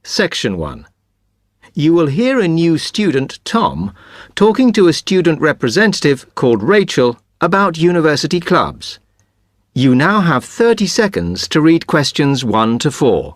Section 1. You will hear a new student, Tom, talking to a student representative called Rachel about university clubs. You now have 30 seconds to read questions 1 to 4.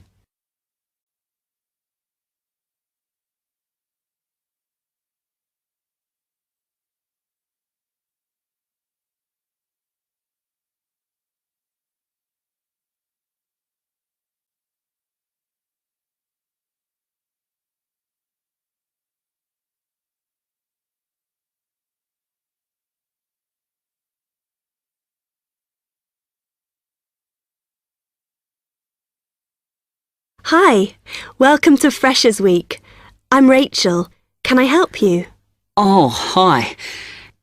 Hi, welcome to Freshers Week. I'm Rachel. Can I help you? Oh, hi.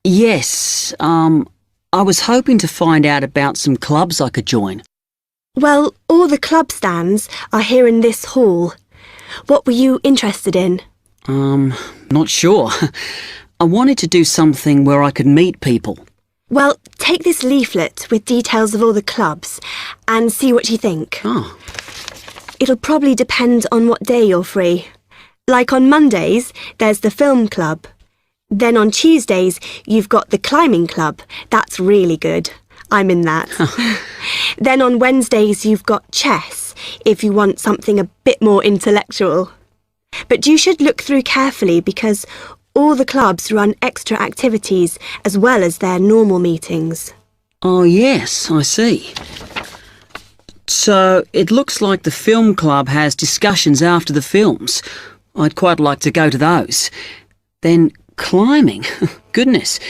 Yes, I was hoping to find out about some clubs I could join. Well, all the club stands are here in this hall. What were you interested in? Not sure. I wanted to do something where I could meet people. Well, take this leaflet with details of all the clubs and see what you think. Oh. It'll probably depend on what day you're free. Like on Mondays, there's the film club. Then on Tuesdays, you've got the climbing club. That's really good. I'm in that. Then on Wednesdays, you've got chess, if you want something a bit more intellectual. But you should look through carefully because all the clubs run extra activities as well as their normal meetings. Oh, yes, I see. So, it looks like the film club has discussions after the films. I'd quite like to go to those. Then climbing. Goodness.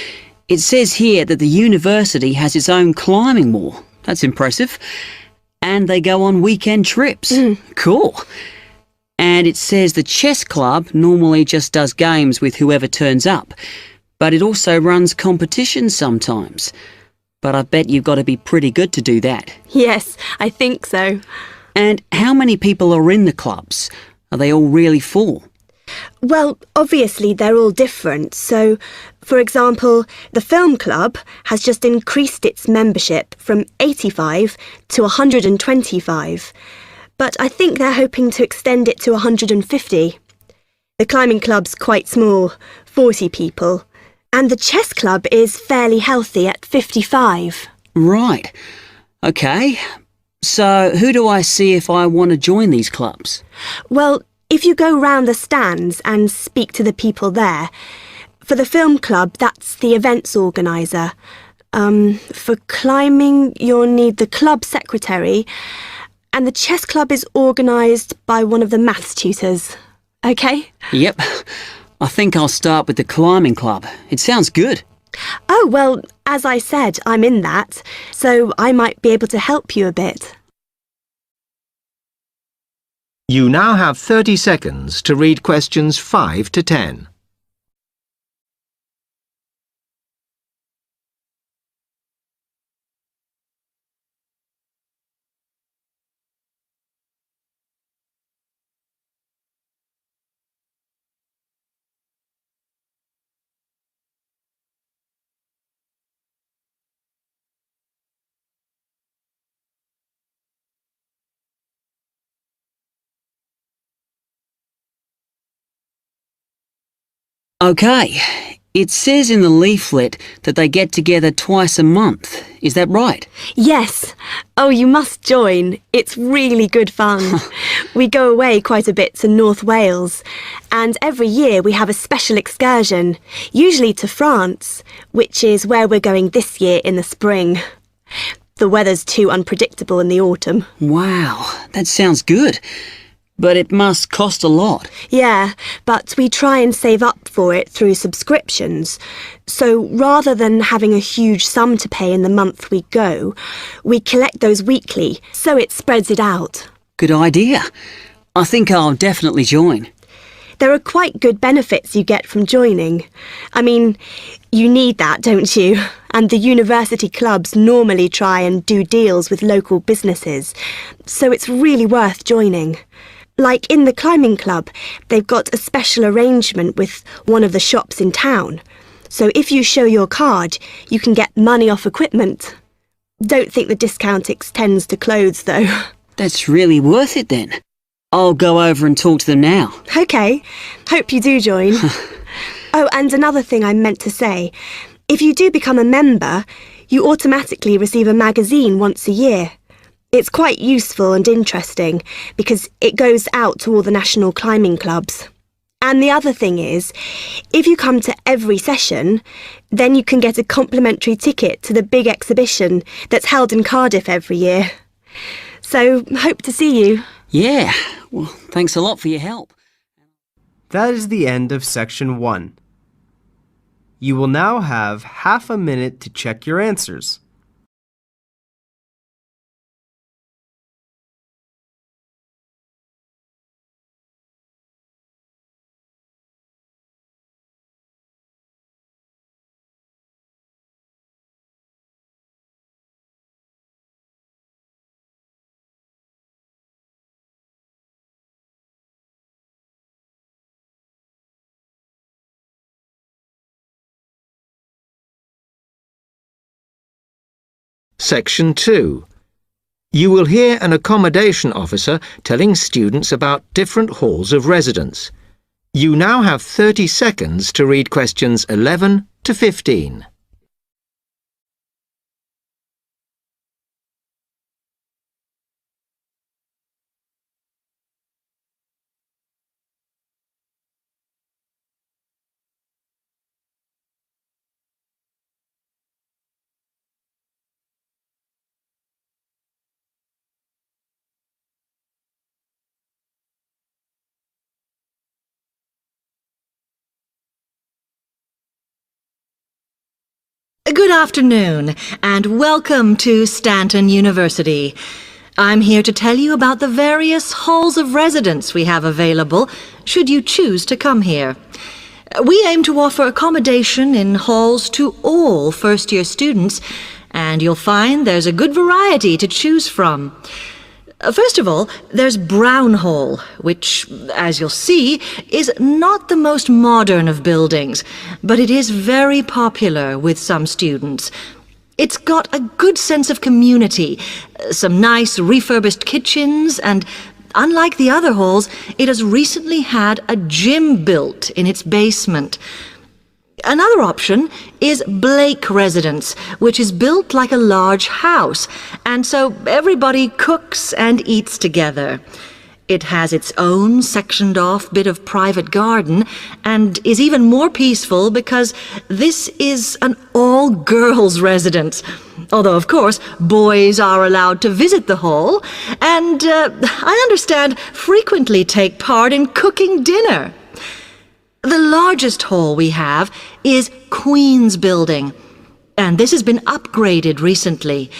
It says here that the university has its own climbing wall. That's impressive. And they go on weekend trips. Cool. And it says the chess club normally just does games with whoever turns up. But it also runs competitions sometimes. But I bet you've got to be pretty good to do that. Yes, I think so. And how many people are in the clubs? Are they all really full? Well, obviously they're all different. So, for example, the film club has just increased its membership from 85 to 125. But I think they're hoping to extend it to 150. The climbing club's quite small, 40 people. And the chess club is fairly healthy at 55. Right. OK. So who do I see if I want to join these clubs? Well, if you go round the stands and speak to the people there, for the film club, that's the events organiser. For climbing, you'll need the club secretary, and the chess club is organised by one of the maths tutors. OK? Yep. I think I'll start with the climbing club. It sounds good. Oh, well, as I said, I'm in that, so I might be able to help you a bit. You now have 30 seconds to read questions 5 to 10. OK. It says in the leaflet that they get together twice a month. Is that right? Yes. Oh, you must join. It's really good fun. We go away quite a bit to North Wales. And every year we have a special excursion, usually to France, which is where we're going this year in the spring. The weather's too unpredictable in the autumn. Wow, that sounds good. But it must cost a lot. Yeah, but we try and save up for it through subscriptions. So rather than having a huge sum to pay in the month we go, we collect those weekly, so it spreads it out. Good idea. I think I'll definitely join. There are quite good benefits you get from joining. I mean, you need that, don't you? And the university clubs normally try and do deals with local businesses, so it's really worth joining. Like in the climbing club, they've got a special arrangement with one of the shops in town. So if you show your card, you can get money off equipment. Don't think the discount extends to clothes, though. That's really worth it then. I'll go over and talk to them now. OK, hope you do join. Oh, and another thing I meant to say. If you do become a member, you automatically receive a magazine once a year. It's quite useful and interesting because it goes out to all the national climbing clubs. And the other thing is, if you come to every session, then you can get a complimentary ticket to the big exhibition that's held in Cardiff every year. So, hope to see you. Yeah, well, thanks a lot for your help. That is the end of section 1. You will now have half a minute to check your answers. Section 2. You will hear an accommodation officer telling students about different halls of residence. You now have 30 seconds to read questions 11 to 15. Good afternoon, and welcome to Stanton University. I'm here to tell you about the various halls of residence we have available, should you choose to come here. We aim to offer accommodation in halls to all first-year students, and you'll find there's a good variety to choose from. First of all, there's Brown Hall, which, as you'll see, is not the most modern of buildings, but it is very popular with some students. It's got a good sense of community, some nice refurbished kitchens, and unlike the other halls, it has recently had a gym built in its basement. Another option is Blake Residence, which is built like a large house, and so everybody cooks and eats together. It has its own sectioned-off bit of private garden and is even more peaceful because this is an all-girls residence. Although, of course, boys are allowed to visit the hall and, I understand, frequently take part in cooking dinner. The largest hall we have is Queen's Building, and this has been upgraded recently.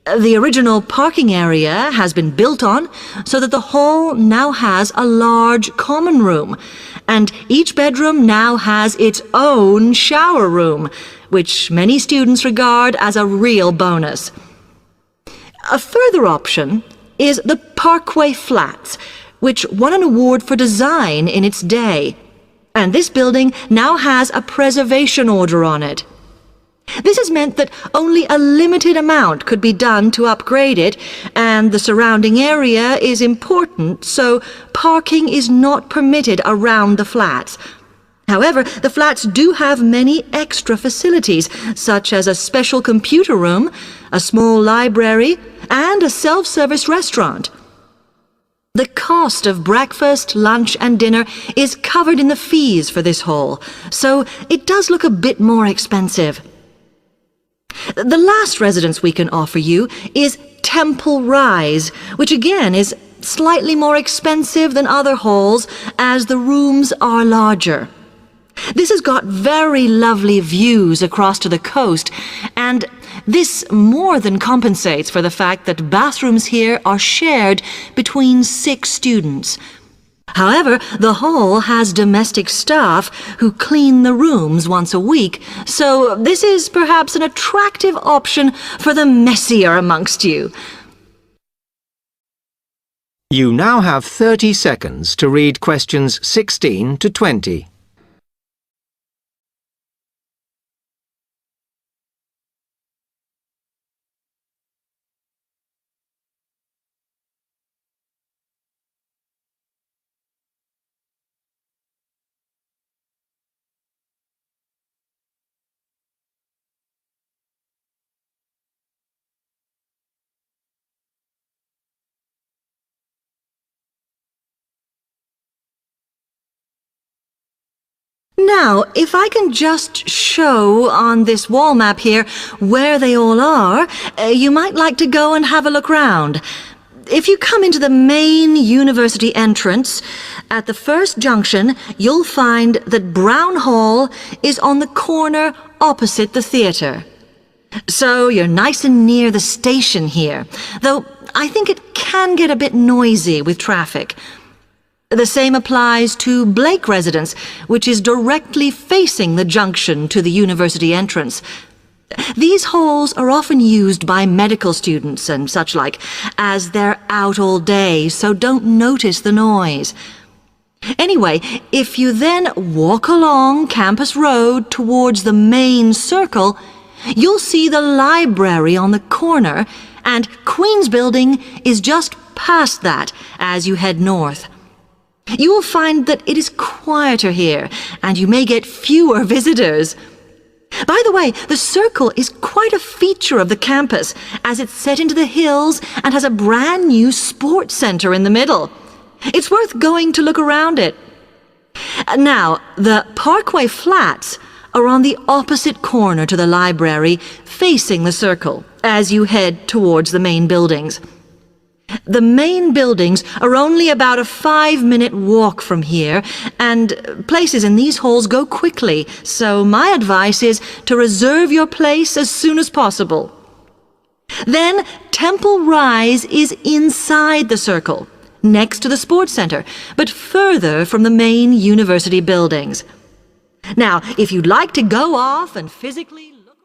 The original parking area has been built on so that the hall now has a large common room, and each bedroom now has its own shower room, which many students regard as a real bonus. A further option is the Parkway Flats, which won an award for design in its day. And this building now has a preservation order on it. This has meant that only a limited amount could be done to upgrade it, and the surrounding area is important, so parking is not permitted around the flats. However, the flats do have many extra facilities, such as a special computer room, a small library, and a self-service restaurant. The cost of breakfast, lunch and dinner is covered in the fees for this hall, so it does look a bit more expensive. The last residence we can offer you is Temple Rise, which again is slightly more expensive than other halls as the rooms are larger. This has got very lovely views across to the coast, and this more than compensates for the fact that bathrooms here are shared between 6 students. However, the hall has domestic staff who clean the rooms once a week, so this is perhaps an attractive option for the messier amongst you. You now have 30 seconds to read questions 16 to 20. Now, if I can just show on this wall map here where they all are, you might like to go and have a look round. If you come into the main university entrance, at the first junction, you'll find that Brown Hall is on the corner opposite the theatre. So you're nice and near the station here, though I think it can get a bit noisy with traffic. The same applies to Blake Residence, which is directly facing the junction to the university entrance. These halls are often used by medical students and such like, as they're out all day, so don't notice the noise. Anyway, if you then walk along Campus Road towards the main circle, you'll see the library on the corner, and Queen's Building is just past that as you head north. You will find that it is quieter here, and you may get fewer visitors. By the way, the circle is quite a feature of the campus, as it's set into the hills and has a brand new sports center in the middle. It's worth going to look around it. Now, the Parkway Flats are on the opposite corner to the library, facing the circle, as you head towards the main buildings. The main buildings are only about a 5-minute walk from here, and places in these halls go quickly, so my advice is to reserve your place as soon as possible. Then Temple Rise is inside the circle, next to the sports center, but further from the main university buildings. Now, if you'd like to go off and physically look...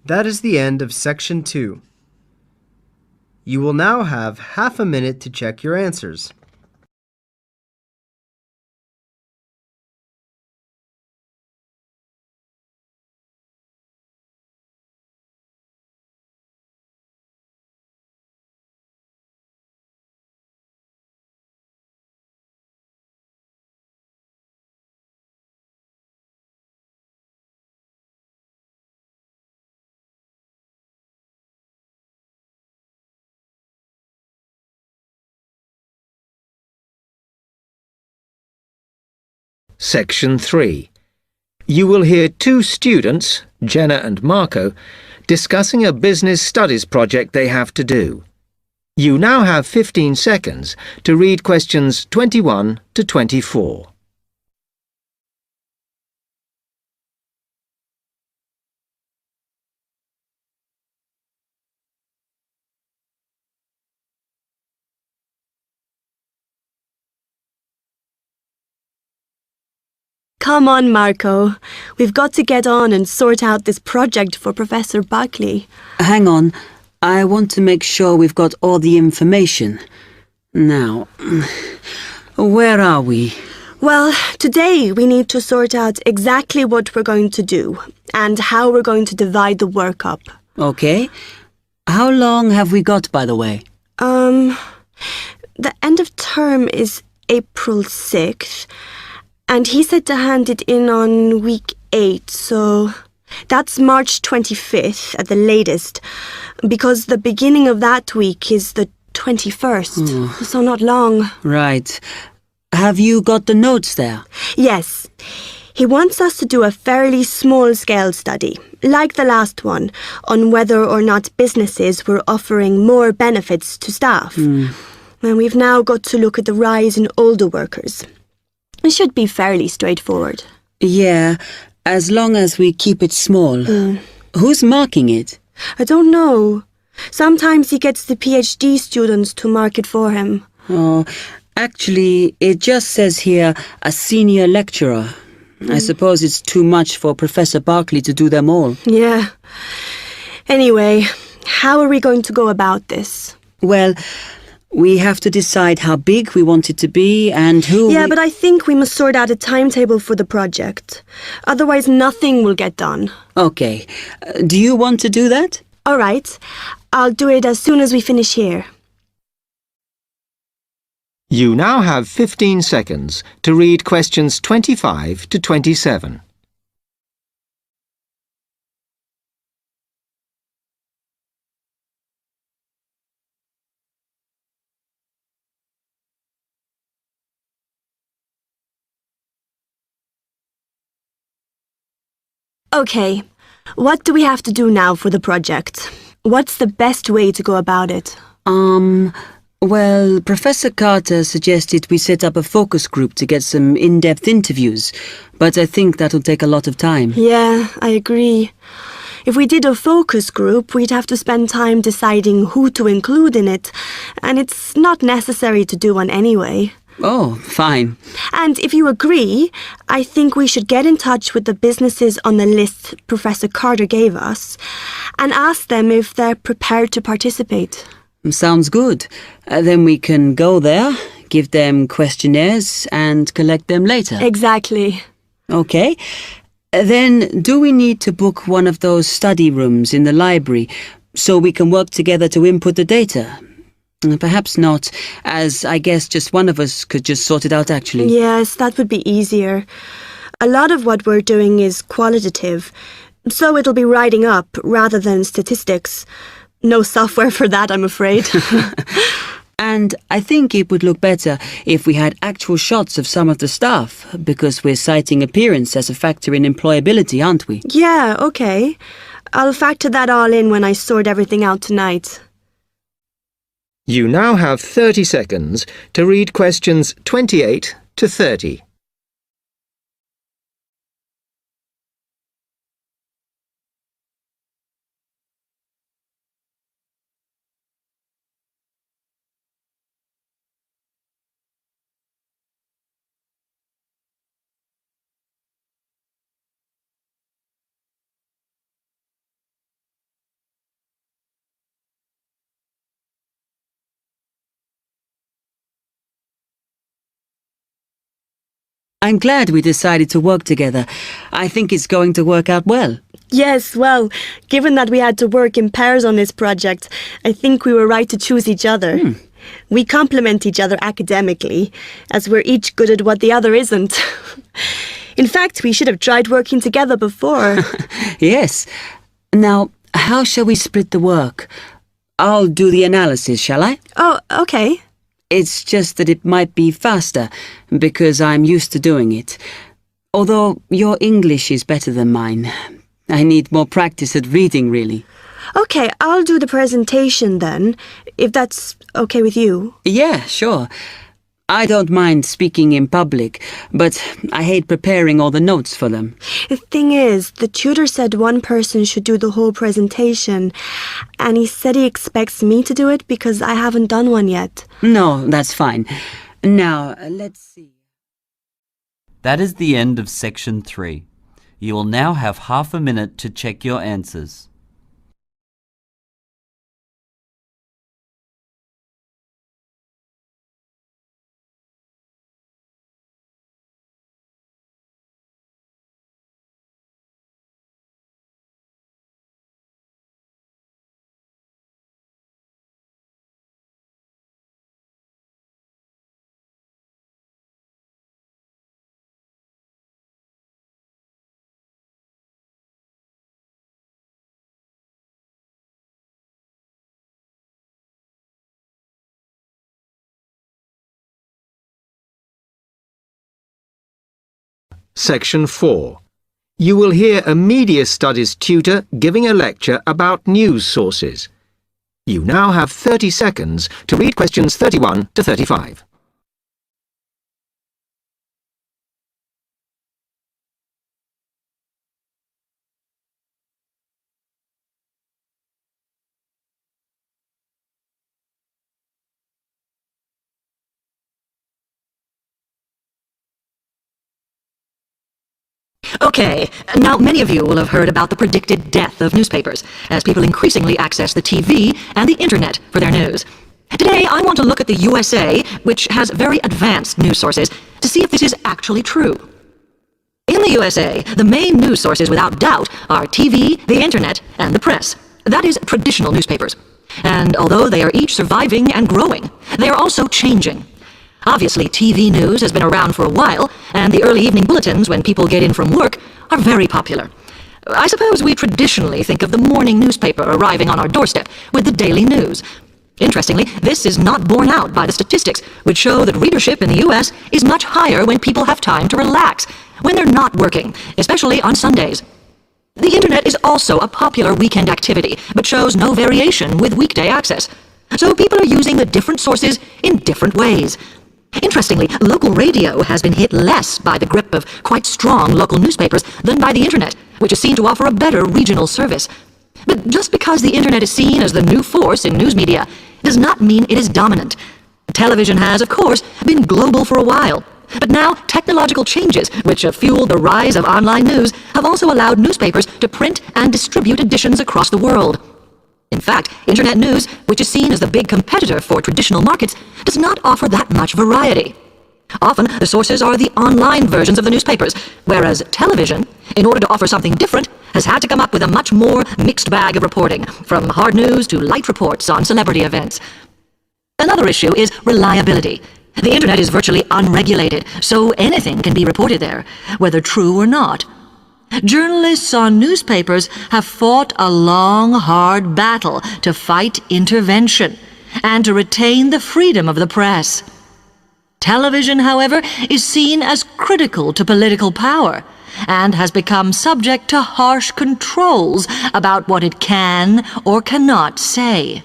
That is the end of section 2. You will now have half a minute to check your answers. Section 3. You will hear two students, Jenna and Marco, discussing a business studies project they have to do. You now have 15 seconds to read questions 21 to 24. Come on, Marco. We've got to get on and sort out this project for Professor Buckley. Hang on. I want to make sure we've got all the information. Now, where are we? Well, today we need to sort out exactly what we're going to do and how we're going to divide the work up. Okay. How long have we got, by the way? The end of term is April 6th. And he said to hand it in on week 8, so that's March 25th at the latest, because the beginning of that week is the 21st, so not long. Right. Have you got the notes there? Yes. He wants us to do a fairly small-scale study, like the last one, on whether or not businesses were offering more benefits to staff. And we've now got to look at the rise in older workers. It should be fairly straightforward. Yeah, as long as we keep it small. Who's marking it? I don't know. Sometimes he gets the PhD students to mark it for him. Oh, actually, it just says here, a senior lecturer. I suppose it's too much for Professor Barclay to do them all. Yeah. Anyway, how are we going to go about this? Well, we have to decide how big we want it to be and who... Yeah, but I think we must sort out a timetable for the project. Otherwise, nothing will get done. Okay. Do you want to do that? All right. I'll do it as soon as we finish here. You now have 15 seconds to read questions 25 to 27. Okay, what do we have to do now for the project? What's the best way to go about it? Well, Professor Carter suggested we set up a focus group to get some in-depth interviews, but I think that'll take a lot of time. Yeah, I agree. If we did a focus group, we'd have to spend time deciding who to include in it, and it's not necessary to do one anyway. Oh, fine. And if you agree, I think we should get in touch with the businesses on the list Professor Carter gave us and ask them if they're prepared to participate. Sounds good. Then we can go there, give them questionnaires, and collect them later. Exactly. Okay. Then, do we need to book one of those study rooms in the library so we can work together to input the data? Perhaps not, as I guess just one of us could just sort it out actually. Yes, that would be easier. A lot of what we're doing is qualitative, so it'll be writing up rather than statistics. No software for that, I'm afraid. And I think it would look better if we had actual shots of some of the staff, because we're citing appearance as a factor in employability, aren't we? Yeah, okay. I'll factor that all in when I sort everything out tonight. You now have 30 seconds to read questions 28 to 30. I'm glad we decided to work together. I think it's going to work out well. Yes, well, given that we had to work in pairs on this project, I think we were right to choose each other. We complement each other academically, as we're each good at what the other isn't. In fact, we should have tried working together before. Yes. Now, how shall we split the work? I'll do the analysis, shall I? Oh, okay. It's just that it might be faster, because I'm used to doing it. Although your English is better than mine. I need more practice at reading, really. Okay, I'll do the presentation then, if that's okay with you. Yeah, sure. I don't mind speaking in public, but I hate preparing all the notes for them. The thing is, the tutor said one person should do the whole presentation, and he said he expects me to do it because I haven't done one yet. No, that's fine. Now, let's see. That is the end of section 3. You will now have half a minute to check your answers. Section 4. You will hear a media studies tutor giving a lecture about news sources. You now have 30 seconds to read questions 31 to 35. Okay, now many of you will have heard about the predicted death of newspapers, as people increasingly access the TV and the internet for their news. Today, I want to look at the USA, which has very advanced news sources, to see if this is actually true. In the USA, the main news sources without doubt are TV, the internet, and the press. That is, traditional newspapers. And although they are each surviving and growing, they are also changing. Obviously, TV news has been around for a while, and the early evening bulletins when people get in from work are very popular. I suppose we traditionally think of the morning newspaper arriving on our doorstep with the daily news. Interestingly, this is not borne out by the statistics, which show that readership in the U.S. is much higher when people have time to relax, when they're not working, especially on Sundays. The internet is also a popular weekend activity, but shows no variation with weekday access. So people are using the different sources in different ways. Interestingly, local radio has been hit less by the grip of quite strong local newspapers than by the internet, which is seen to offer a better regional service. But just because the internet is seen as the new force in news media does not mean it is dominant. Television has, of course, been global for a while. But now, technological changes, which have fueled the rise of online news, have also allowed newspapers to print and distribute editions across the world. In fact, internet news, which is seen as the big competitor for traditional markets, does not offer that much variety. Often, the sources are the online versions of the newspapers, whereas television, in order to offer something different, has had to come up with a much more mixed bag of reporting, from hard news to light reports on celebrity events. Another issue is reliability. The internet is virtually unregulated, so anything can be reported there, whether true or not. Journalists on newspapers have fought a long, hard battle to fight intervention and to retain the freedom of the press. Television, however, is seen as critical to political power and has become subject to harsh controls about what it can or cannot say.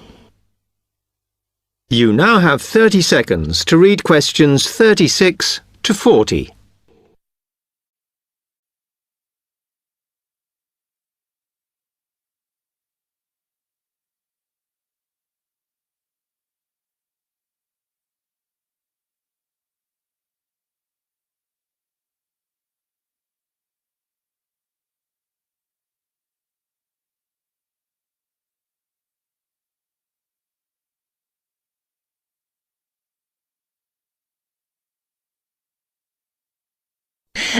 You now have 30 seconds to read questions 36 to 40.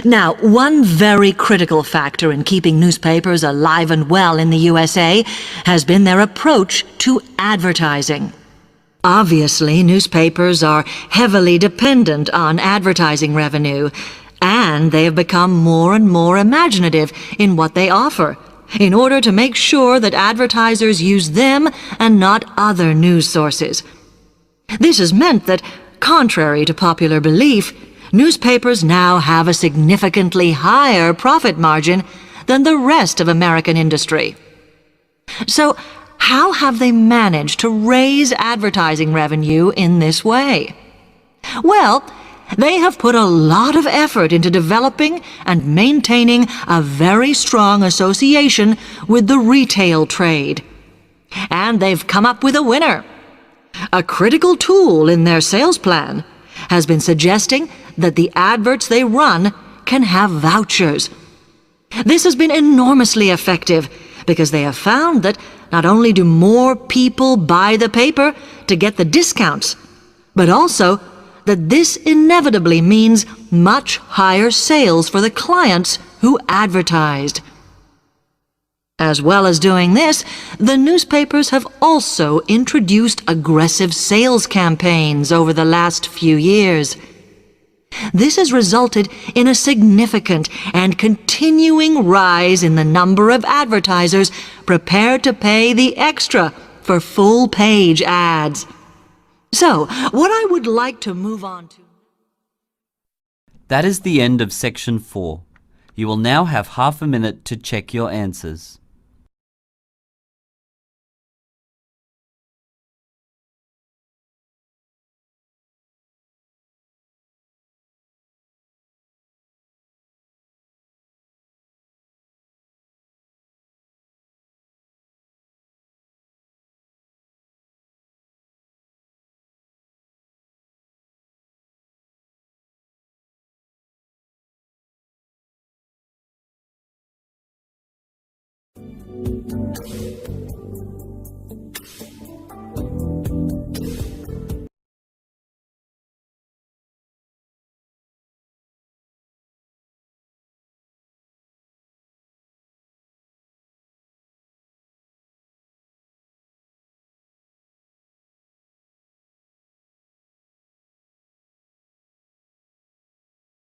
Now, one very critical factor in keeping newspapers alive and well in the USA has been their approach to advertising. Obviously, newspapers are heavily dependent on advertising revenue, and they have become more and more imaginative in what they offer, in order to make sure that advertisers use them and not other news sources. This has meant that, contrary to popular belief, newspapers now have a significantly higher profit margin than the rest of American industry. So, how have they managed to raise advertising revenue in this way? Well, they have put a lot of effort into developing and maintaining a very strong association with the retail trade. And they've come up with a winner. A critical tool in their sales plan has been suggesting that the adverts they run can have vouchers. This has been enormously effective because they have found that not only do more people buy the paper to get the discounts, but also that this inevitably means much higher sales for the clients who advertised. As well as doing this, the newspapers have also introduced aggressive sales campaigns over the last few years. This has resulted in a significant and continuing rise in the number of advertisers prepared to pay the extra for full-page ads. So, what I would like to move on to... That is the end of section 4. You will now have half a minute to check your answers.